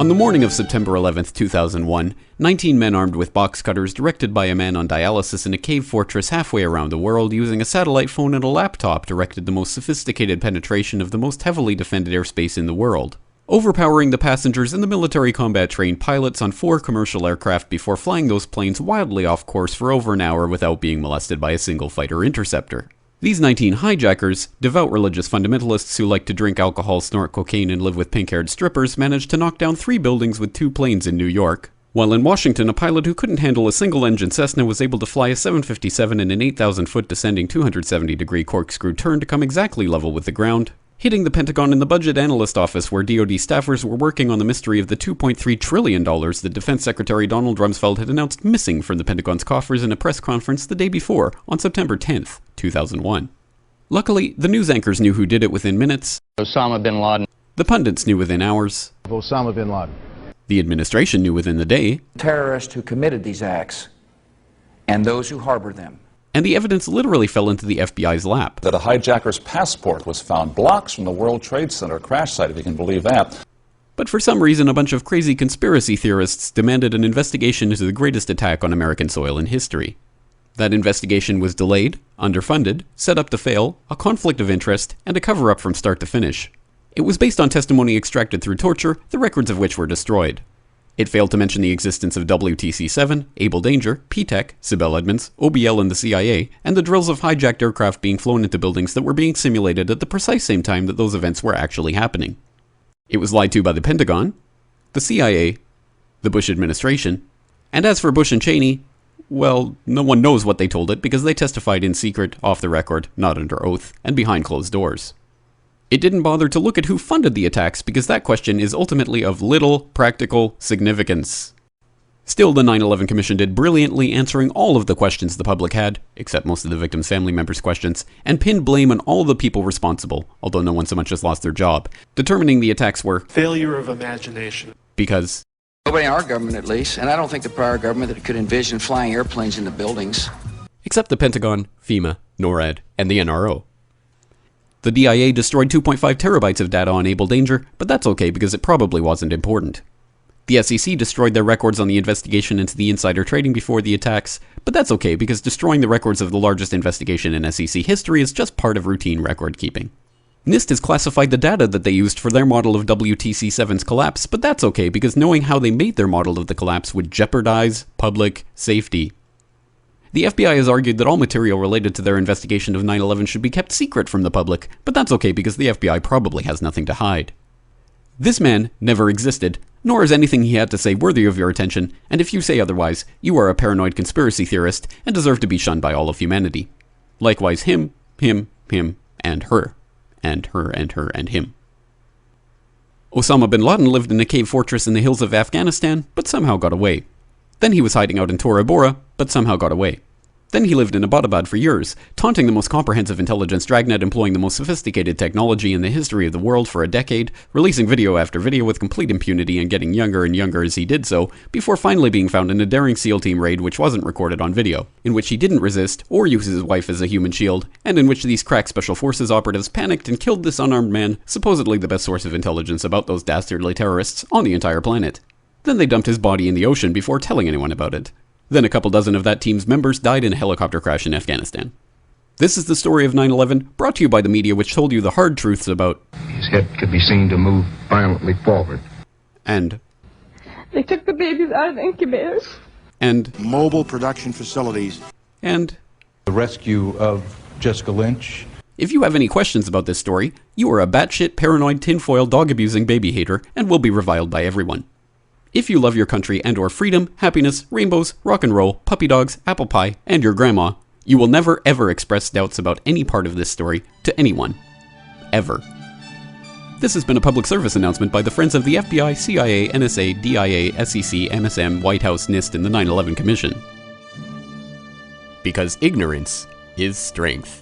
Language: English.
On the morning of September 11, 2001, 19 men armed with box cutters directed by a man on dialysis in a cave fortress halfway around the world using a satellite phone and a laptop directed the most sophisticated penetration of the most heavily defended airspace in the world, overpowering the passengers and the military combat-trained pilots on 4 commercial aircraft before flying those planes wildly off course for over an hour without being molested by a single fighter interceptor. These 19 hijackers, devout religious fundamentalists who like to drink alcohol, snort cocaine, and live with pink-haired strippers, managed to knock down 3 buildings with 2 planes in New York. While in Washington, a pilot who couldn't handle a single-engine Cessna was able to fly a 757 in an 8,000-foot descending 270-degree corkscrew turn to come exactly level with the ground, hitting the Pentagon and the Budget Analyst Office where DoD staffers were working on the mystery of the $2.3 trillion that Defense Secretary Donald Rumsfeld had announced missing from the Pentagon's coffers in a press conference the day before, on September 10th, 2001. Luckily, the news anchors knew who did it within minutes. Osama bin Laden. The pundits knew within hours. Osama bin Laden. The administration knew within the day. Terrorists who committed these acts and those who harbor them. And the evidence literally fell into the FBI's lap. That a hijacker's passport was found blocks from the World Trade Center crash site, if you can believe that. But for some reason, a bunch of crazy conspiracy theorists demanded an investigation into the greatest attack on American soil in history. That investigation was delayed, underfunded, set up to fail, a conflict of interest, and a cover-up from start to finish. It was based on testimony extracted through torture, the records of which were destroyed. It failed to mention the existence of WTC-7, Able Danger, P-TECH, Sibel Edmonds, OBL and the CIA, and the drills of hijacked aircraft being flown into buildings that were being simulated at the precise same time that those events were actually happening. It was lied to by the Pentagon, the CIA, the Bush administration, and as for Bush and Cheney, well, no one knows what they told it because they testified in secret, off the record, not under oath, and behind closed doors. It didn't bother to look at who funded the attacks because that question is ultimately of little practical significance. Still, the 9/11 Commission did brilliantly answering all of the questions the public had, except most of the victims' family members' questions, and pinned blame on all the people responsible, although no one so much as lost their job, determining the attacks were failure of imagination. Because nobody in our government, at least, and I don't think the prior government that could envision flying airplanes into buildings. Except the Pentagon, FEMA, NORAD, and the NRO. The DIA destroyed 2.5 terabytes of data on Able Danger, but that's okay because it probably wasn't important. The SEC destroyed their records on the investigation into the insider trading before the attacks, but that's okay because destroying the records of the largest investigation in SEC history is just part of routine record keeping. NIST has classified the data that they used for their model of WTC-7's collapse, but that's okay because knowing how they made their model of the collapse would jeopardize public safety. The FBI has argued that all material related to their investigation of 9/11 should be kept secret from the public, but that's okay because the FBI probably has nothing to hide. This man never existed, nor is anything he had to say worthy of your attention, and if you say otherwise, you are a paranoid conspiracy theorist and deserve to be shunned by all of humanity. Likewise him, and her. And her, and her, and him. Osama bin Laden lived in a cave fortress in the hills of Afghanistan, but somehow got away. Then he was hiding out in Tora Bora, but somehow got away. Then he lived in Abbottabad for years, taunting the most comprehensive intelligence dragnet employing the most sophisticated technology in the history of the world for a decade, releasing video after video with complete impunity and getting younger and younger as he did so, before finally being found in a daring SEAL team raid which wasn't recorded on video, in which he didn't resist or use his wife as a human shield, and in which these crack Special Forces operatives panicked and killed this unarmed man, supposedly the best source of intelligence about those dastardly terrorists on the entire planet. Then they dumped his body in the ocean before telling anyone about it. Then a couple dozen of that team's members died in a helicopter crash in Afghanistan. This is the story of 9/11, brought to you by the media which told you the hard truths about his head could be seen to move violently forward. And they took the babies out of the incubators. And mobile production facilities. And the rescue of Jessica Lynch. If you have any questions about this story, you are a batshit paranoid tinfoil dog-abusing baby hater and will be reviled by everyone. If you love your country and or freedom, happiness, rainbows, rock and roll, puppy dogs, apple pie, and your grandma, you will never ever express doubts about any part of this story to anyone. Ever. This has been a public service announcement by the Friends of the FBI, CIA, NSA, DIA, SEC, MSM, White House, NIST, and the 9/11 Commission. Because ignorance is strength.